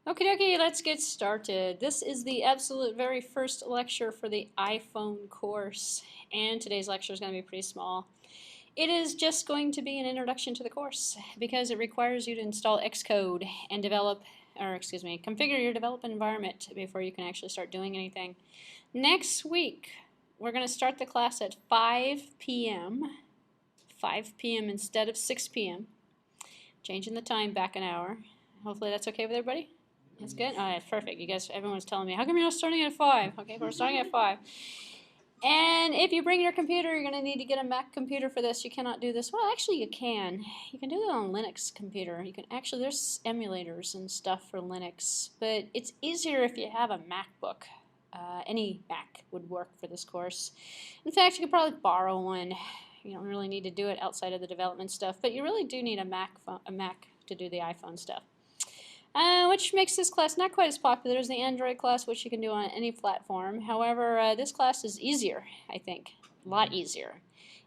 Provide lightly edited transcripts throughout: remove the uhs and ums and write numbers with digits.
Okie dokie, let's get started. This is the absolute very first lecture for the iPhone course, and today's lecture is going to be pretty small. It is just going to be an introduction to the course because it requires you to install Xcode and configure your development environment before you can actually start doing anything. Next week, we're going to start the class at 5 p.m. 5 p.m. instead of 6 p.m. Changing the time back an hour. Hopefully that's okay with everybody. That's good? All right, perfect. You guys, everyone's telling me, how come you're not starting at 5? Okay, we're starting at 5. And if you bring your computer, you're going to need to get a Mac computer for this. You cannot do this. Well, actually, you can. You can do it on Linux computer. You can actually, there's emulators and stuff for Linux, but it's easier if you have a MacBook. Any Mac would work for this course. In fact, you could probably borrow one. You don't really need to do it outside of the development stuff, but you really do need a Mac to do the iPhone stuff. Which makes this class not quite as popular as the Android class, which you can do on any platform. However, this class is easier, I think, a lot easier.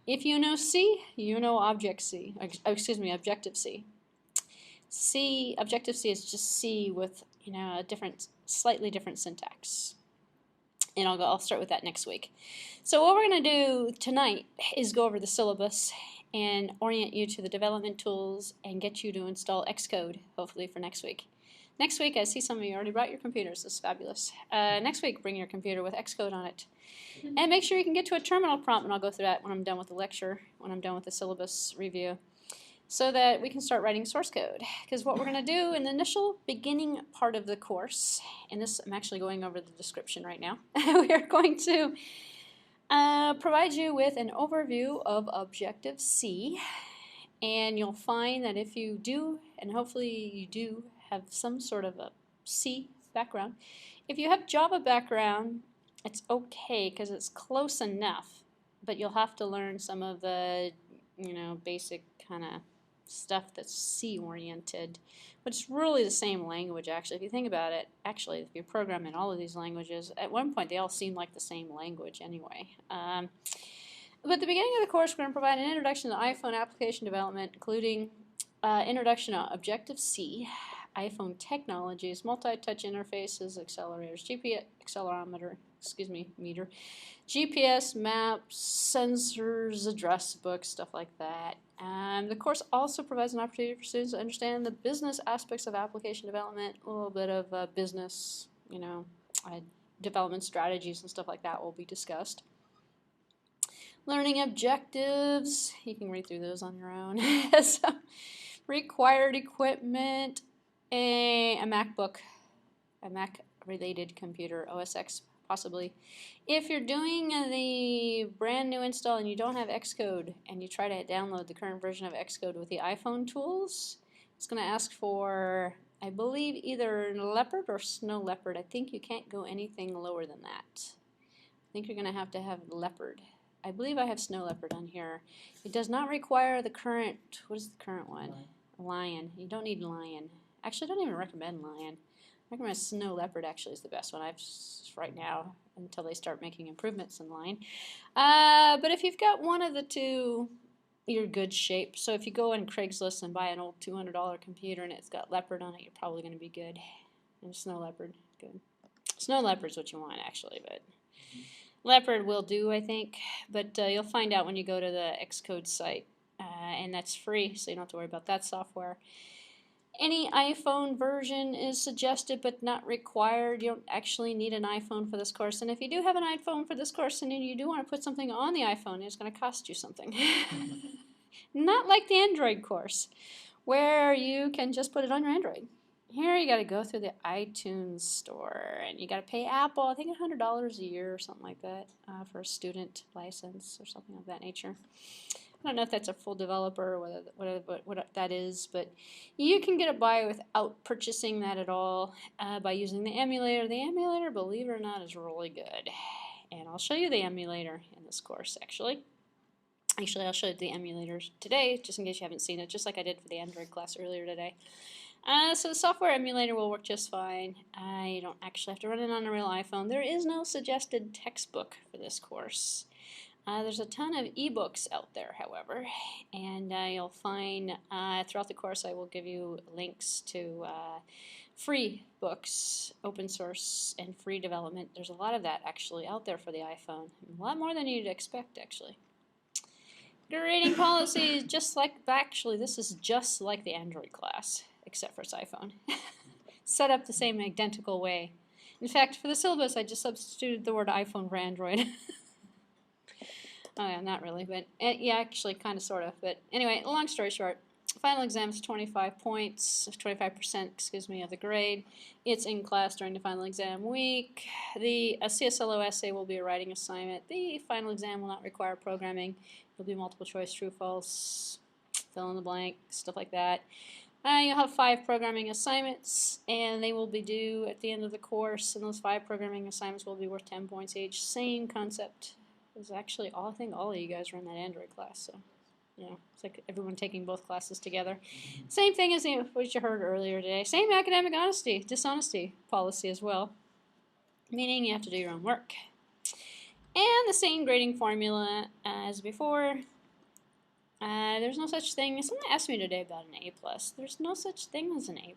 If you know C, you know Objective-C. Objective-C is just C with a slightly different syntax. And I'll start with that next week. So what we're going to do tonight is go over the syllabus and orient you to the development tools and get you to install Xcode, hopefully for next week. Next week, I see some of you already brought your computers. This is fabulous. Next week, bring your computer with Xcode on it. And make sure you can get to a terminal prompt, and I'll go through that when I'm done with the lecture, when I'm done with the syllabus review, so that we can start writing source code. Because what we're going to do in the initial beginning part of the course, and this I'm actually going over the description right now, we are going to provide you with an overview of Objective-C, and you'll find that if you do, and hopefully you do, have some sort of a C background. If you have Java background, it's okay because it's close enough, but you'll have to learn some of the basic kind of stuff that's C oriented, but it's really the same language actually. If you think about it, actually if you program in all of these languages, at one point they all seem like the same language anyway. But at the beginning of the course, we're going to provide an introduction to iPhone application development, including introduction to Objective-C, iPhone technologies, multi-touch interfaces, accelerators, meter, GPS, maps, sensors, address books, stuff like that. The course also provides an opportunity for students to understand the business aspects of application development, a little bit of business, development strategies and stuff like that will be discussed. Learning objectives, you can read through those on your own. So, required equipment, a MacBook, a Mac-related computer, OS X possibly. If you're doing the brand new install and you don't have Xcode and you try to download the current version of Xcode with the iPhone tools, it's going to ask for, I believe, either Leopard or Snow Leopard. I think you can't go anything lower than that. I think you're going to have Leopard. I believe I have Snow Leopard on here. It does not require the current, what is the current one? Lion. You don't need Lion. Actually, I don't even recommend Lion. I recommend Snow Leopard actually is the best one I've right now until they start making improvements in Lion. But if you've got one of the two, you're good shape. So if you go on Craigslist and buy an old $200 computer and it's got Leopard on it, you're probably going to be good. And Snow Leopard, good. Snow Leopard's what you want actually, but Leopard will do, I think. But you'll find out when you go to the Xcode site. And that's free, so you don't have to worry about that software. Any iPhone version is suggested but not required. You don't actually need an iPhone for this course. And if you do have an iPhone for this course and you do want to put something on the iPhone, it's going to cost you something. Not like the Android course, where you can just put it on your Android. Here you got to go through the iTunes store, and you got to pay Apple, I think $100 a year or something like that for a student license or something of that nature. I don't know if that's a full developer or what that is, but you can get it by without purchasing that at all by using the emulator. The emulator, believe it or not, is really good. And I'll show you the emulator in this course, actually. Actually, I'll show you the emulators today, just in case you haven't seen it, just like I did for the Android class earlier today. So the software emulator will work just fine. You don't actually have to run it on a real iPhone. There is no suggested textbook for this course. There's a ton of ebooks out there, however, and you'll find throughout the course I will give you links to free books, open source, and free development. There's a lot of that actually out there for the iPhone. A lot more than you'd expect, actually. Grading policy, actually, this is just like the Android class, except for its iPhone. Set up the same identical way. In fact, for the syllabus, I just substituted the word iPhone for Android. Oh yeah, not really, but yeah, actually, kind of, sort of. But anyway, long story short, final exam is 25 points, 25%, excuse me, of the grade. It's in class during the final exam week. A CSLO essay will be a writing assignment. The final exam will not require programming. It'll be multiple choice, true, false, fill in the blank, stuff like that. You'll have 5 programming assignments, and they will be due at the end of the course, and those 5 programming assignments will be worth 10 points each. Same concept. It's actually I think all of you guys are in that Android class, so it's like everyone taking both classes together. Same thing as what you heard earlier today. Same academic dishonesty policy as well, meaning you have to do your own work. And the same grading formula as before. There's no such thing. Someone asked me today about an A+. There's no such thing as an A+.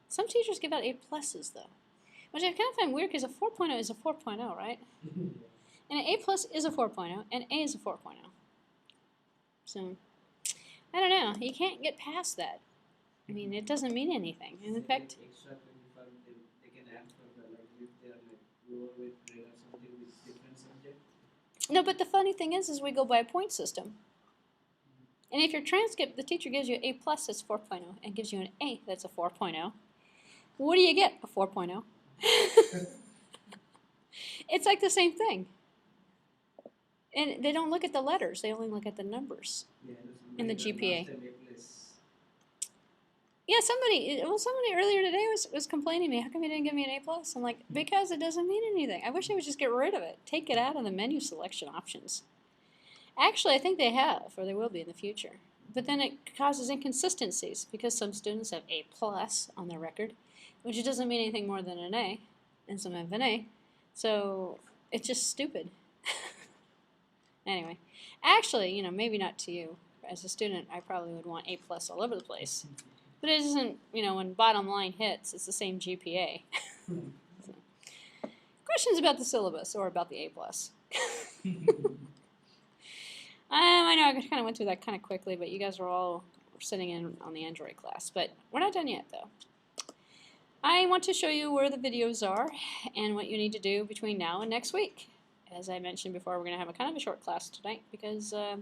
Some teachers give out A+, though, which I kind of find weird because a 4.0 is a 4.0, right? And an A+ is a 4.0, and A is a 4.0. So, I don't know. You can't get past that. I mean, it doesn't mean anything. And in fact, extra 25, they can add for the, like, if they are like lower weight grade or something with different subject. no, but the funny thing is we go by a point system. And if your transcript, the teacher gives you an A+, that's 4.0, and gives you an A, that's a 4.0, what do you get? A 4.0. It's like the same thing. And they don't look at the letters, they only look at the numbers in the GPA. Yeah, somebody earlier today was complaining to me, how come you didn't give me an A+? I'm like, because it doesn't mean anything. I wish I would just get rid of it. Take it out of the menu selection options. Actually, I think they have, or they will be in the future. But then it causes inconsistencies because some students have A+ on their record, which doesn't mean anything more than an A, and some have an A. So it's just stupid. Anyway, actually, maybe not to you. As a student, I probably would want A+ all over the place. But it isn't, when bottom line hits, it's the same GPA. So, questions about the syllabus or about the A+? I know I kind of went through that kind of quickly, but you guys are all sitting in on the Android class. But we're not done yet, though. I want to show you where the videos are and what you need to do between now and next week. As I mentioned before, we're going to have a kind of a short class tonight because not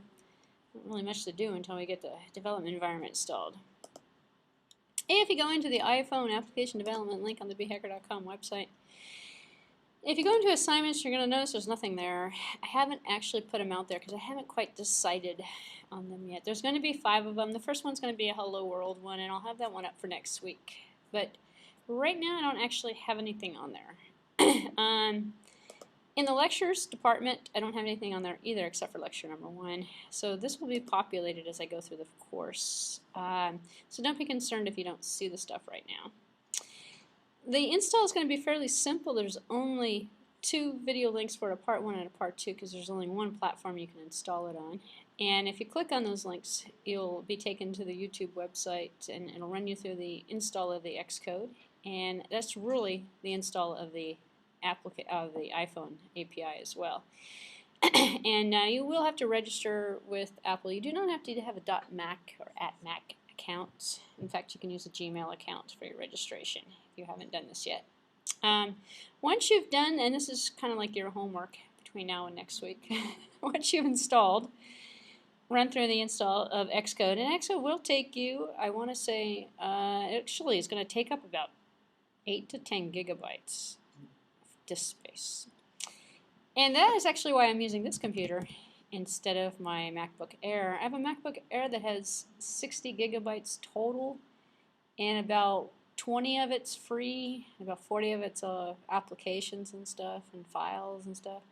really much to do until we get the development environment installed. If you go into the iPhone application development link on the behacker.com website, if you go into assignments, you're going to notice there's nothing there. I haven't actually put them out there because I haven't quite decided on them yet. There's going to be 5 of them. The first one's going to be a Hello World one, and I'll have that one up for next week. But right now, I don't actually have anything on there. In the lectures department, I don't have anything on there either except for lecture number 1. So this will be populated as I go through the course. So don't be concerned if you don't see the stuff right now. The install is going to be fairly simple. There's only 2 video links for a part 1 and a part 2 because there's only one platform you can install it on. And if you click on those links, you'll be taken to the YouTube website and it'll run you through the install of the Xcode. And that's really the install of the iPhone API as well. And you will have to register with Apple. You do not have to have a .Mac or @Mac account. In fact, you can use a Gmail account for your registration if you haven't done this yet. Once you've done, and this is kind of like your homework between now and next week, once you've installed, run through the install of Xcode. And Xcode will take you, I want to say, actually it's going to take up about 8 to 10 gigabytes disk space. And that is actually why I'm using this computer instead of my MacBook Air. I have a MacBook Air that has 60 gigabytes total, and about 20 of it's free, and about 40 of it's applications and stuff, and files and stuff,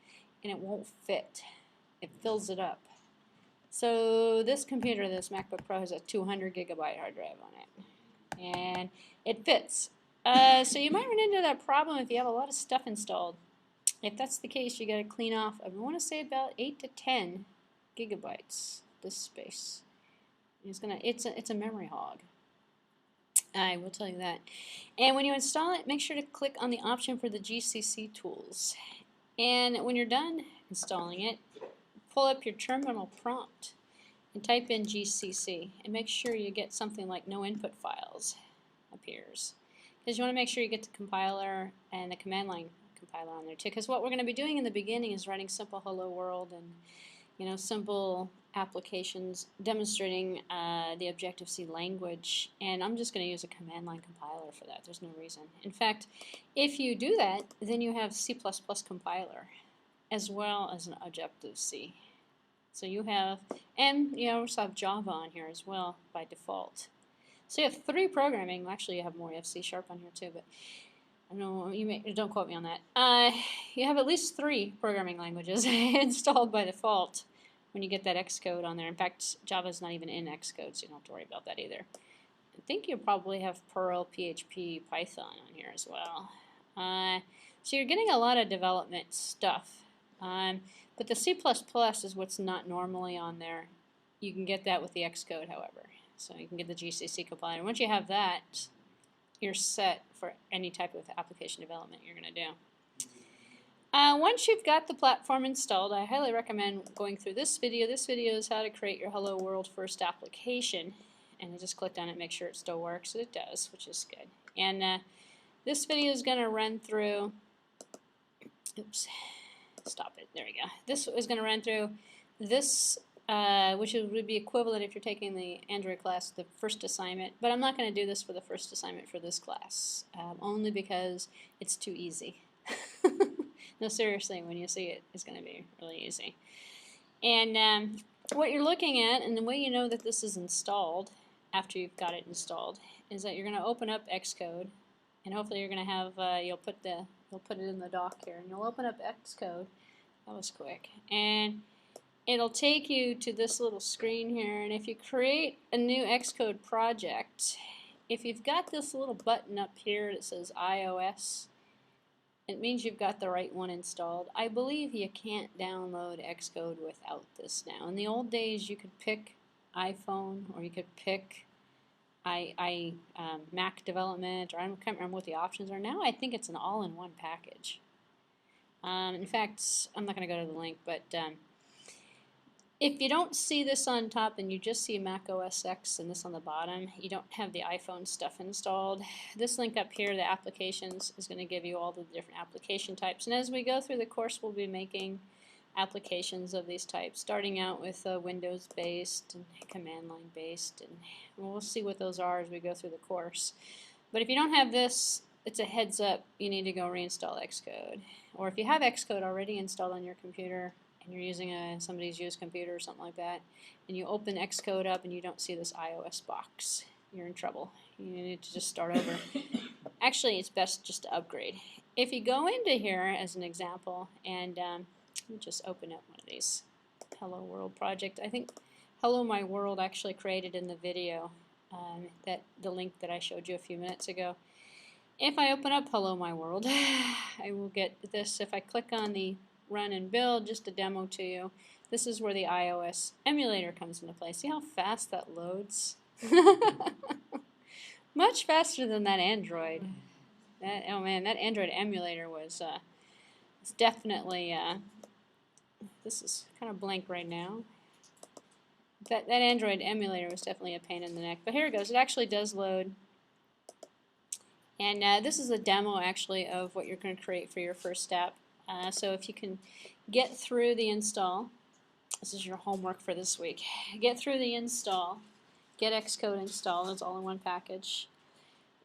and it won't fit. It fills it up. So this computer, this MacBook Pro, has a 200 gigabyte hard drive on it, and it fits. So you might run into that problem if you have a lot of stuff installed. If that's the case, you got to clean off, I want to say about 8 to 10 gigabytes disk space. It's a memory hog. I will tell you that. And when you install it, make sure to click on the option for the GCC tools. And when you're done installing it, pull up your terminal prompt and type in GCC and make sure you get something like no input files appears. Because you want to make sure you get the compiler and the command line compiler on there too. Because what we're going to be doing in the beginning is writing simple hello world and simple applications demonstrating the Objective-C language, and I'm just going to use a command line compiler for that. There's no reason. In fact, if you do that, then you have C++ compiler as well as an Objective-C. So you have, and you also have Java on here as well by default. So you have 3 programming. Actually, you have more. You have C# on here too, but I don't know, don't quote me on that. You have at least 3 programming languages installed by default when you get that Xcode on there. In fact, Java's not even in Xcode, so you don't have to worry about that either. I think you probably have Perl, PHP, Python on here as well. So you're getting a lot of development stuff. But the C++ is what's not normally on there. You can get that with the Xcode, however. So you can get the GCC compiler. Once you have that, you're set for any type of application development you're going to do. Once you've got the platform installed, I highly recommend going through this video. This video is how to create your Hello World first application. And I just clicked on it, make sure it still works. It does, which is good. And this video is going to run through, oops, stop it, there we go. This is going to run through this, which would be equivalent if you're taking the Android class, the first assignment. But I'm not going to do this for the first assignment for this class, only because it's too easy. No, seriously, when you see it, it's going to be really easy. And what you're looking at, and the way you know that this is installed after you've got it installed, is that you're going to open up Xcode, and hopefully you're going to have you'll put it in the dock here, and you'll open up Xcode. That was quick, and it'll take you to this little screen here. And if you create a new Xcode project, if you've got this little button up here that says iOS, it means you've got the right one installed. I believe you can't download Xcode without this now. In the old days, you could pick iPhone or you could pick Mac development, or I can't remember what the options are. Now I think it's an all-in-one package. In fact, I'm not going to go to the link, but if you don't see this on top and you just see Mac OS X and this on the bottom, you don't have the iPhone stuff installed. This link up here, the applications, is going to give you all the different application types. And as we go through the course, we'll be making applications of these types, starting out with Windows-based and command line-based, and we'll see what those are as we go through the course. But if you don't have this, it's a heads up, you need to go reinstall Xcode. Or if you have Xcode already installed on your computer, and you're using somebody's used computer or something like that, and you open Xcode up and you don't see this iOS box, you're in trouble. You need to just start over. Actually, it's best just to upgrade. If you go into here as an example, and let me just open up one of these Hello World project. I think Hello My World actually created in the video, the link that I showed you a few minutes ago. If I open up Hello My World, I will get this. If I click on the run and build, just a demo to you, this is where the iOS emulator comes into play. See how fast that loads? Much faster than that Android. Oh man, that Android emulator was it's definitely this is kind of blank right now. That Android emulator was definitely a pain in the neck. But here it goes. It actually does load. And this is a demo actually of what you're going to create for your first step. So if you can get through the install, this is your homework for this week. Get through the install, get Xcode installed, it's all in one package.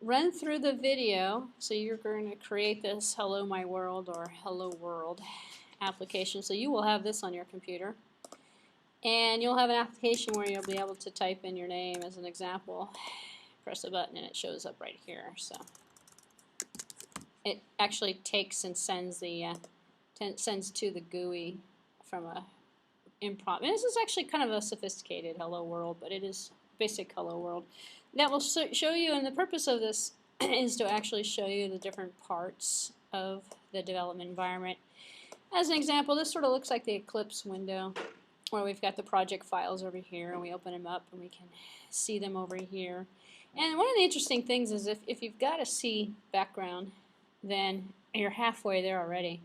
Run through the video, so you're going to create this Hello My World or Hello World application. So you will have this on your computer. And you'll have an application where you'll be able to type in your name as an example. Press a button and it shows up right here. So it actually takes and sends to the GUI from a impromptu. And this is actually kind of a sophisticated Hello World, but it is basic Hello World. That will show you, and the purpose of this is to actually show you the different parts of the development environment. As an example, this sort of looks like the Eclipse window, where we've got the project files over here, and we open them up and we can see them over here. And one of the interesting things is if you've got a C background, then you're halfway there already.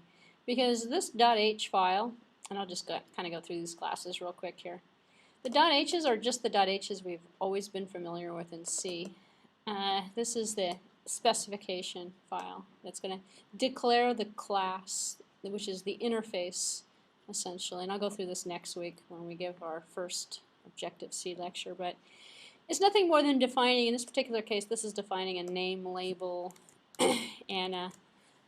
Because this .h file, and I'll just kind of go through these classes real quick here. The .h's are just the .h's we've always been familiar with in C. This is the specification file that's going to declare the class, which is the interface, essentially. And I'll go through this next week when we give our first Objective-C lecture. But it's nothing more than defining, in this particular case, this is defining a name label and a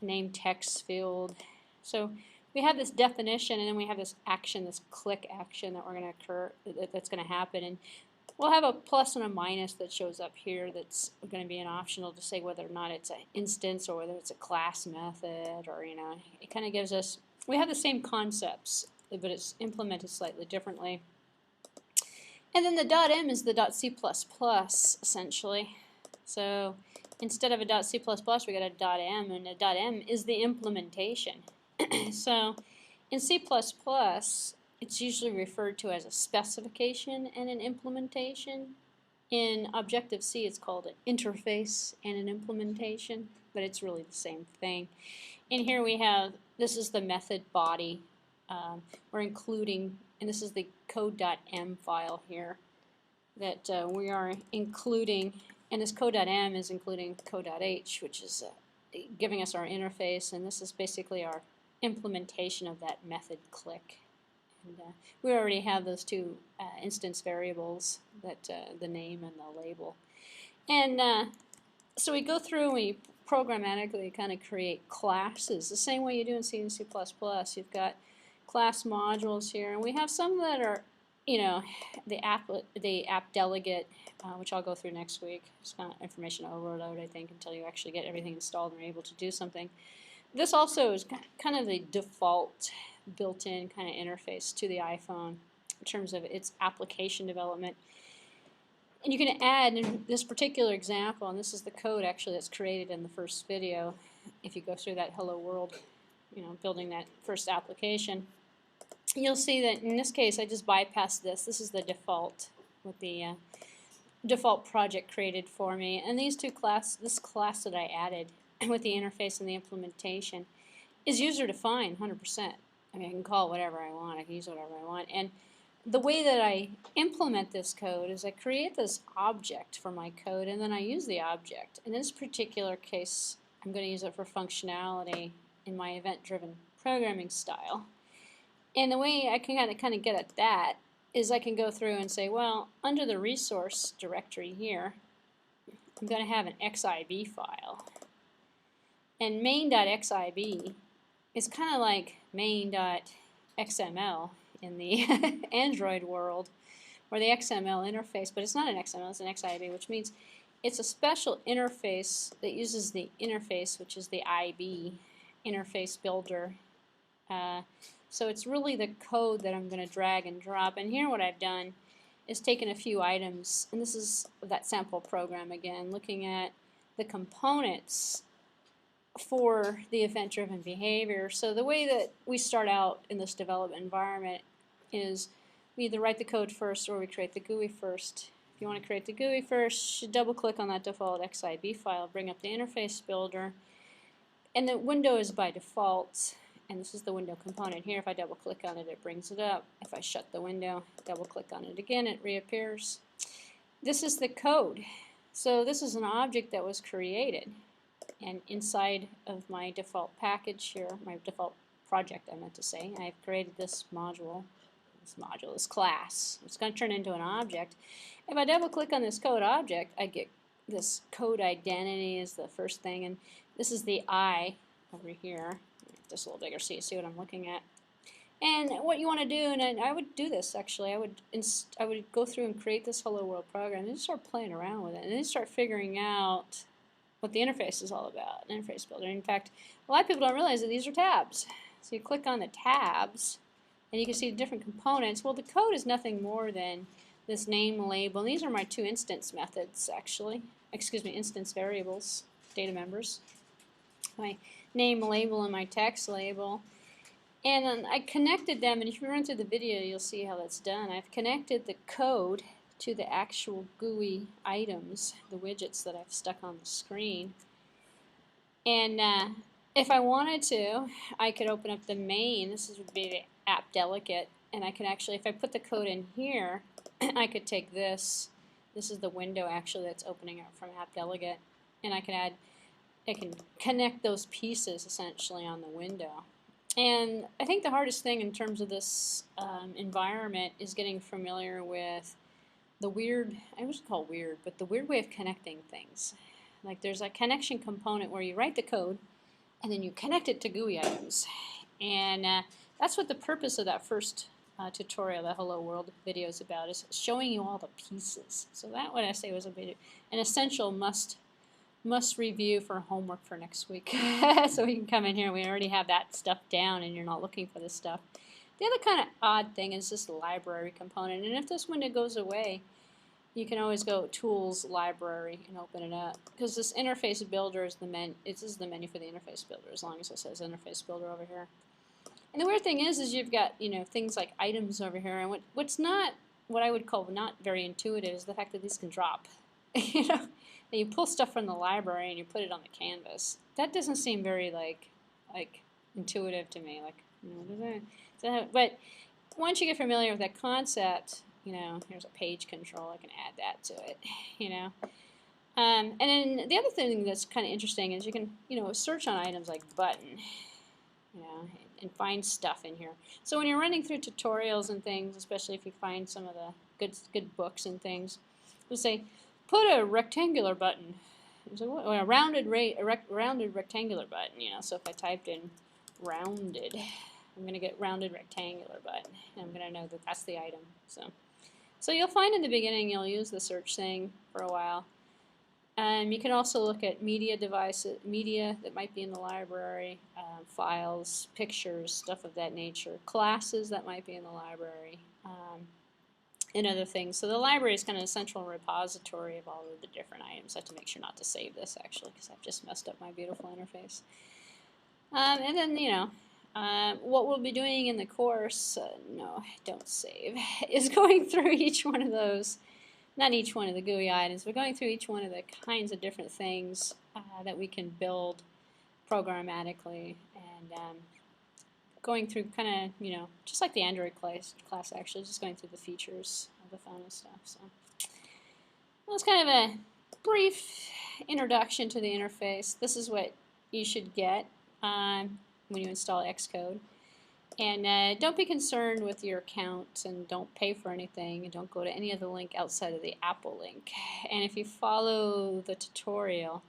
name text field. So we have this definition, and then we have this action, this click action that we're going to occur, that's going to happen. And we'll have a plus and a minus that shows up here that's going to be an optional to say whether or not it's an instance or whether it's a class method, or, it kind of gives us, we have the same concepts, but it's implemented slightly differently. And then the .m is the .c++, essentially. So instead of a .c++, we got a .m, and a .m is the implementation. So in C++, it's usually referred to as a specification and an implementation. In Objective-C, it's called an interface and an implementation, but it's really the same thing. And here we have, this is the method body. We're including, and this is the code.m file here that we are including, and this code.m is including code.h, which is giving us our interface, and this is basically our implementation of that method click. And we already have those two instance variables, that the name and the label. And so we go through and we programmatically kind of create classes, the same way you do in C and C++. You've got class modules here, and we have some that are, the app delegate, which I'll go through next week. It's kind of information overload, I think, until you actually get everything installed and are able to do something. This also is kind of the default built-in kind of interface to the iPhone in terms of its application development. And you can add, in this particular example, and this is the code actually that's created in the first video, if you go through that hello world, building that first application, you'll see that in this case I just bypassed this. This is the default with the default project created for me. And these two this class that I added with the interface and the implementation is user defined 100%. I mean, I can call it whatever I want, I can use whatever I want. And the way that I implement this code is I create this object for my code, and then I use the object. In this particular case, I'm going to use it for functionality in my event-driven programming style. And the way I can kind of get at that is I can go through and say, well, under the resource directory here, I'm going to have an xib file. And main.xib is kind of like main.xml in the Android world, or the XML interface, but it's not an XML, it's an xib, which means it's a special interface that uses the interface, which is the IB, interface builder. So it's really the code that I'm going to drag and drop. And here what I've done is taken a few items, and this is that sample program again, looking at the components for the event-driven behavior. So the way that we start out in this development environment is we either write the code first or we create the GUI first. If you want to create the GUI first, you double-click on that default xib file, bring up the interface builder, and the window is by default, and this is the window component here. If I double-click on it, it brings it up. If I shut the window, double-click on it again, it reappears. This is the code. So this is an object that was created. And inside of my default package here, my default project I meant to say, I've created this this class. It's going to turn into an object. If I double click on this code object, I get this code identity is the first thing, and this is the I over here. Just a little bigger so you see what I'm looking at. And what you want to do, and I would do this actually, I would go through and create this hello world program and just start playing around with it, and then start figuring out what the interface is all about, an interface builder. In fact, a lot of people don't realize that these are tabs. So you click on the tabs, and you can see the different components. Well, the code is nothing more than this name label. And these are my two instance methods, actually. Excuse me, instance variables, data members. My name label and my text label. And I connected them, and if you run through the video, you'll see how that's done. I've connected the code to the actual GUI items, the widgets that I've stuck on the screen. And if I wanted to, I could open up the main. This would be the app delegate, and I can actually, if I put the code in here, I could take this. This is the window actually that's opening up from app delegate, and I can connect those pieces essentially on the window. And I think the hardest thing in terms of this environment is getting familiar with the weird, I wouldn't call it weird, but the weird way of connecting things. Like there's a connection component where you write the code and then you connect it to GUI items. And that's what the purpose of that first tutorial, the Hello World video is about, is showing you all the pieces. So that, what I say, was an essential must review for homework for next week. So we can come in here and we already have that stuff down and you're not looking for this stuff. The other kind of odd thing is this library component, and if this window goes away, you can always go Tools, Library, and open it up. Because this interface builder is the menu for the interface builder, as long as it says interface builder over here. And the weird thing is you've got things like items over here, and what's not what I would call not very intuitive is the fact that these can drop. And you pull stuff from the library and you put it on the canvas. That doesn't seem very like intuitive to me. Like, but once you get familiar with that concept, here's a page control. I can add that to it. And then the other thing that's kind of interesting is you can search on items like button, and find stuff in here. So when you're running through tutorials and things, especially if you find some of the good books and things, we'll say put a rectangular button. So a rounded rectangular button. So if I typed in rounded, I'm going to get rounded rectangular button, and I'm going to know that that's the item. So you'll find in the beginning you'll use the search thing for a while. You can also look at media devices, media that might be in the library, files, pictures, stuff of that nature, classes that might be in the library, and other things. So the library is kind of a central repository of all of the different items. I have to make sure not to save this actually because I've just messed up my beautiful interface. And then what we'll be doing in the course, no, don't save, is going through each one of those. Not each one of the GUI items, but going through each one of the kinds of different things that we can build programmatically, and going through kind of, just like the Android class actually, just going through the features of the phone and stuff. So that's kind of a brief introduction to the interface. This is what you should get when you install Xcode. And don't be concerned with your account, and don't pay for anything, and don't go to any other link outside of the Apple link. And if you follow the tutorial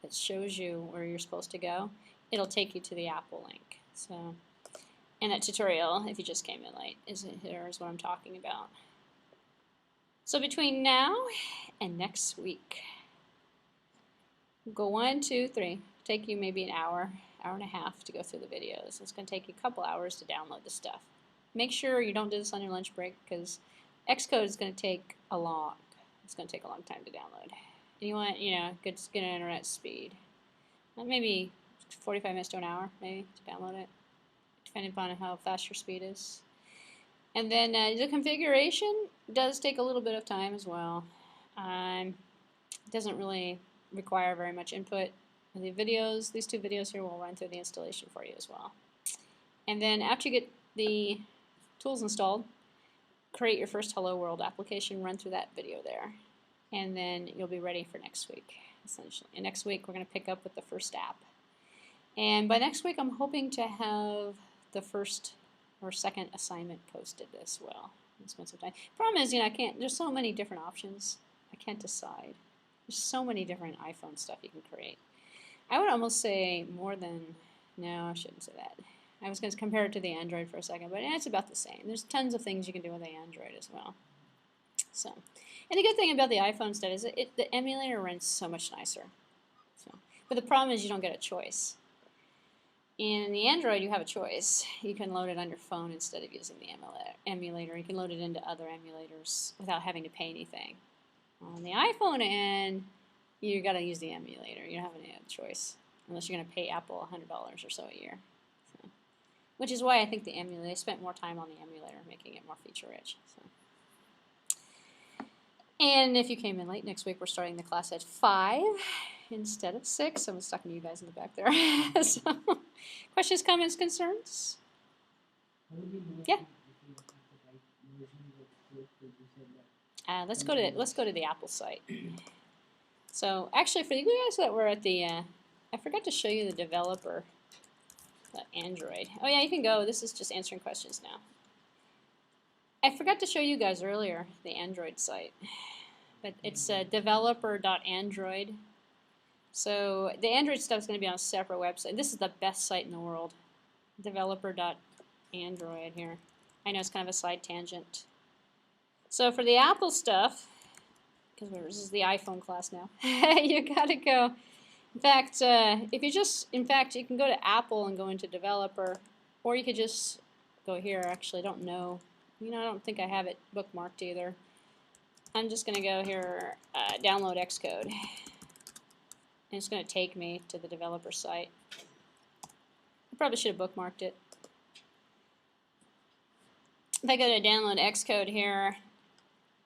that shows you where you're supposed to go, it'll take you to the Apple link. So, and that tutorial, if you just came in late, is what I'm talking about. So between now and next week, go 1, 2, 3. Take you maybe an hour and a half to go through the videos. It's going to take you a couple hours to download the stuff. Make sure you don't do this on your lunch break because Xcode is going to take a long time to download. And you want, good internet speed. Maybe 45 minutes to an hour, maybe, to download it, depending upon how fast your speed is. And then the configuration does take a little bit of time as well. It doesn't really require very much input. The videos, these 2 videos here will run through the installation for you as well. And then after you get the tools installed, create your first Hello World application, run through that video there. And then you'll be ready for next week, essentially. And next week we're going to pick up with the first app. And by next week I'm hoping to have the first or second assignment posted as well. Spend some time. Problem is, there's so many different options. I can't decide. There's so many different iPhone stuff you can create. I would almost say more than, no, I shouldn't say that. I was going to compare it to the Android for a second, but it's about the same. There's tons of things you can do with the Android as well. So, and the good thing about the iPhone stuff is the emulator runs so much nicer. But the problem is you don't get a choice. In the Android, you have a choice. You can load it on your phone instead of using the emulator. You can load it into other emulators without having to pay anything. On the iPhone end, you got to use the emulator. You don't have any other choice unless you're going to pay Apple $100 or so a year. So, which is why I think they spent more time on the emulator, making it more feature-rich. So. And if you came in late, next week we're starting the class at 5 instead of 6. I'm talking to you guys in the back there. So, questions, comments, concerns? Yeah. Let's go to the Apple site. So actually, for you guys that were at the, I forgot to show you the developer, the Android. Oh yeah, you can go. This is just answering questions now. I forgot to show you guys earlier the Android site, but it's developer.android. So the Android stuff is going to be on a separate website. This is the best site in the world, developer.android here. I know it's kind of a side tangent. So for the Apple stuff, because this is the iPhone class now, you gotta go. In fact, you can go to Apple and go into developer, or you could just go here. Actually, I don't know. I don't think I have it bookmarked either. I'm just gonna go here, download Xcode, and it's gonna take me to the developer site. I probably should have bookmarked it. If I go to download Xcode here,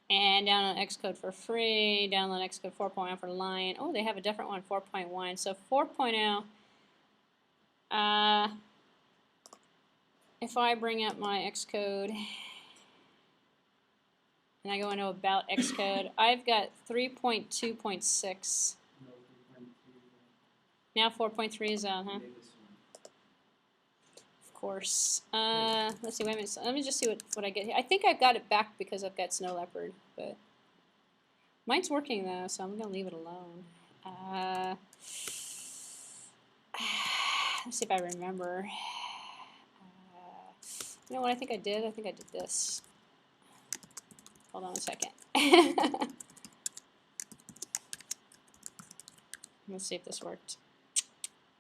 and download Xcode for free, download Xcode 4.0 for Lion. Oh, they have a different one, 4.1. So 4.0, if I bring up my Xcode, and I go into About Xcode, I've got 3.2.6. Now 4.3 is out, huh? Of course. Let's see, wait a minute. So let me just see what I get here. I think I've got it back because I've got Snow Leopard, but mine's working though, so I'm going to leave it alone. Let's see if I remember. You know what I think I did? I think I did this. Hold on a second. Let's see if this worked.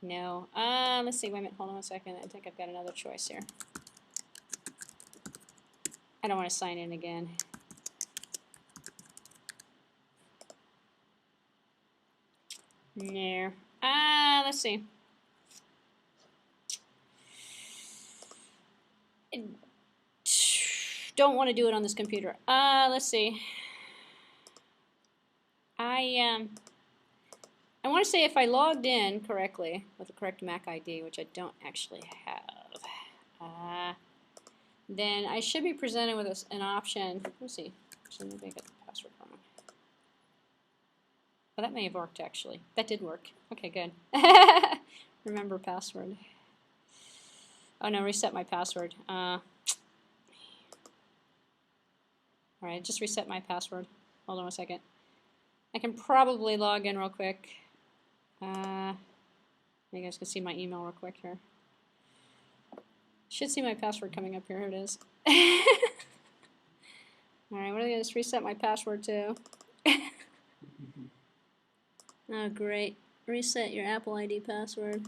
No. Let's see. Wait a minute. Hold on a second. I think I've got another choice here. I don't want to sign in again. No. Let's see. Don't want to do it on this computer. Let's see. I want to say if I logged in correctly with the correct Mac ID, which I don't actually have, then I should be presented with an option. Let's see. Actually, maybe I got the password wrong. Oh, that may have worked actually. That did work. Okay, good. Remember password. Oh no, reset my password. Alright, just reset my password. Hold on a second. I can probably log in real quick. You guys can see my email real quick here. Should see my password coming up here. Here it is. Alright, what are they going to just reset my password to? Oh, great. Reset your Apple ID password.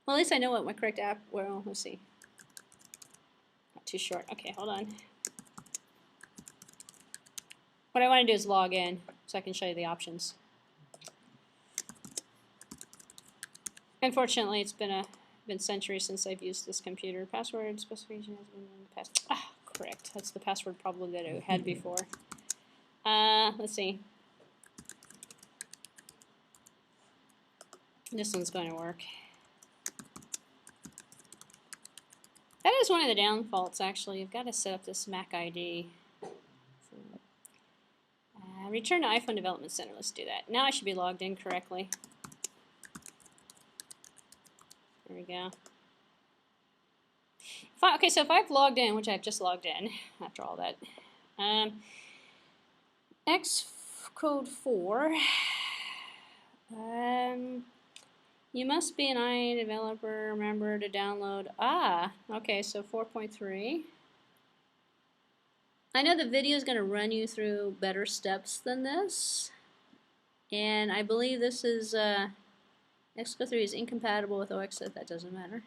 Well, at least I know what my correct app. Well, let's see. Not too short. Okay, hold on. What I want to do is log in so I can show you the options. Unfortunately, it's been centuries since I've used this computer. Password specification has been in the past. Ah, correct. That's the password probably that I had before. Let's see. This one's going to work. That is one of the downfalls, actually. You've got to set up this Mac ID. Return to iPhone Development Center. Let's do that. Now I should be logged in correctly. There we go. Okay, so if I've logged in, which I've just logged in after all that, Xcode 4, you must be an iDeveloper. Remember to download. Okay, so 4.3. I know the video is going to run you through better steps than this, and I believe this is Xcode 3 is incompatible with OX. That doesn't matter.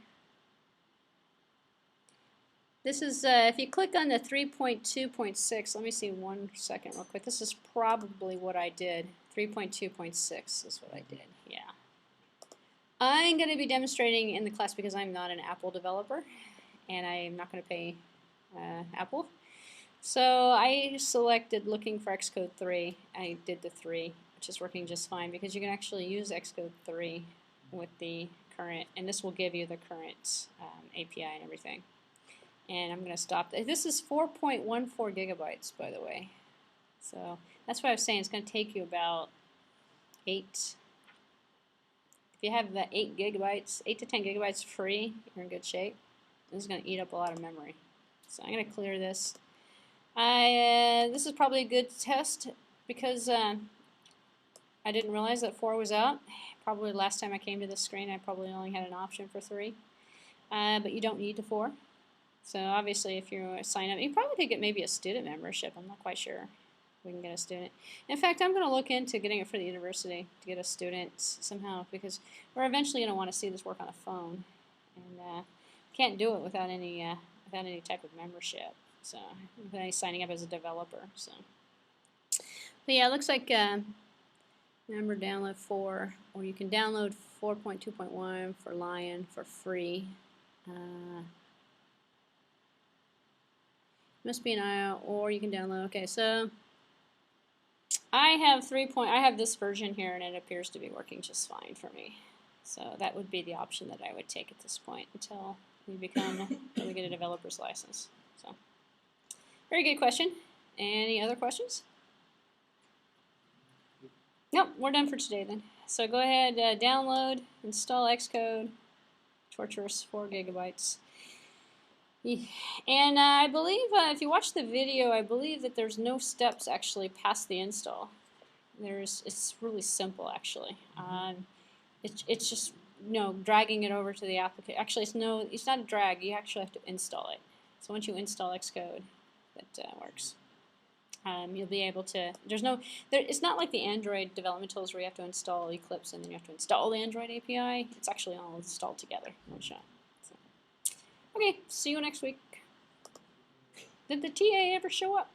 This is if you click on the 3.2.6. Let me see 1 second real quick. This is probably what I did. 3.2.6 is what I did. Yeah. I'm going to be demonstrating in the class because I'm not an Apple developer, and I'm not going to pay Apple. So I selected looking for Xcode 3. I did the 3, which is working just fine because you can actually use Xcode 3 with the current, and this will give you the current API and everything. And I'm going to stop. This is 4.14 gigabytes, by the way. So that's what I was saying. It's going to take you about 8. If you have the 8 gigabytes, 8 to 10 gigabytes free, you're in good shape. This is going to eat up a lot of memory. So I'm going to clear this. This is probably a good test because I didn't realize that 4 was out. Probably last time I came to this screen, I probably only had an option for 3. But you don't need the 4. So obviously, if you sign up, you probably could get maybe a student membership. I'm not quite sure if we can get a student. In fact, I'm going to look into getting it for the university to get a student somehow because we're eventually going to want to see this work on a phone, and can't do it without any type of membership. So without any signing up as a developer. So, but yeah, it looks like remember download 4, or you can download 4.2.1 for Lion for free. Must be an IO, or you can download. Okay, so I have I have this version here, and it appears to be working just fine for me. So that would be the option that I would take at this point until we get a developer's license. So very good question. Any other questions? Nope, we're done for today then. So go ahead, download, install Xcode, torturous 4 gigabytes. And I believe if you watch the video, I believe that there's no steps actually past the install. It's really simple actually. It's just dragging it over to the application. Actually, it's not a drag. You actually have to install it. So once you install Xcode, that works. You'll be able to. It's not like the Android development tools where you have to install Eclipse and then you have to install the Android API. It's actually all installed together in one shot. Okay, see you next week. Did the TA ever show up?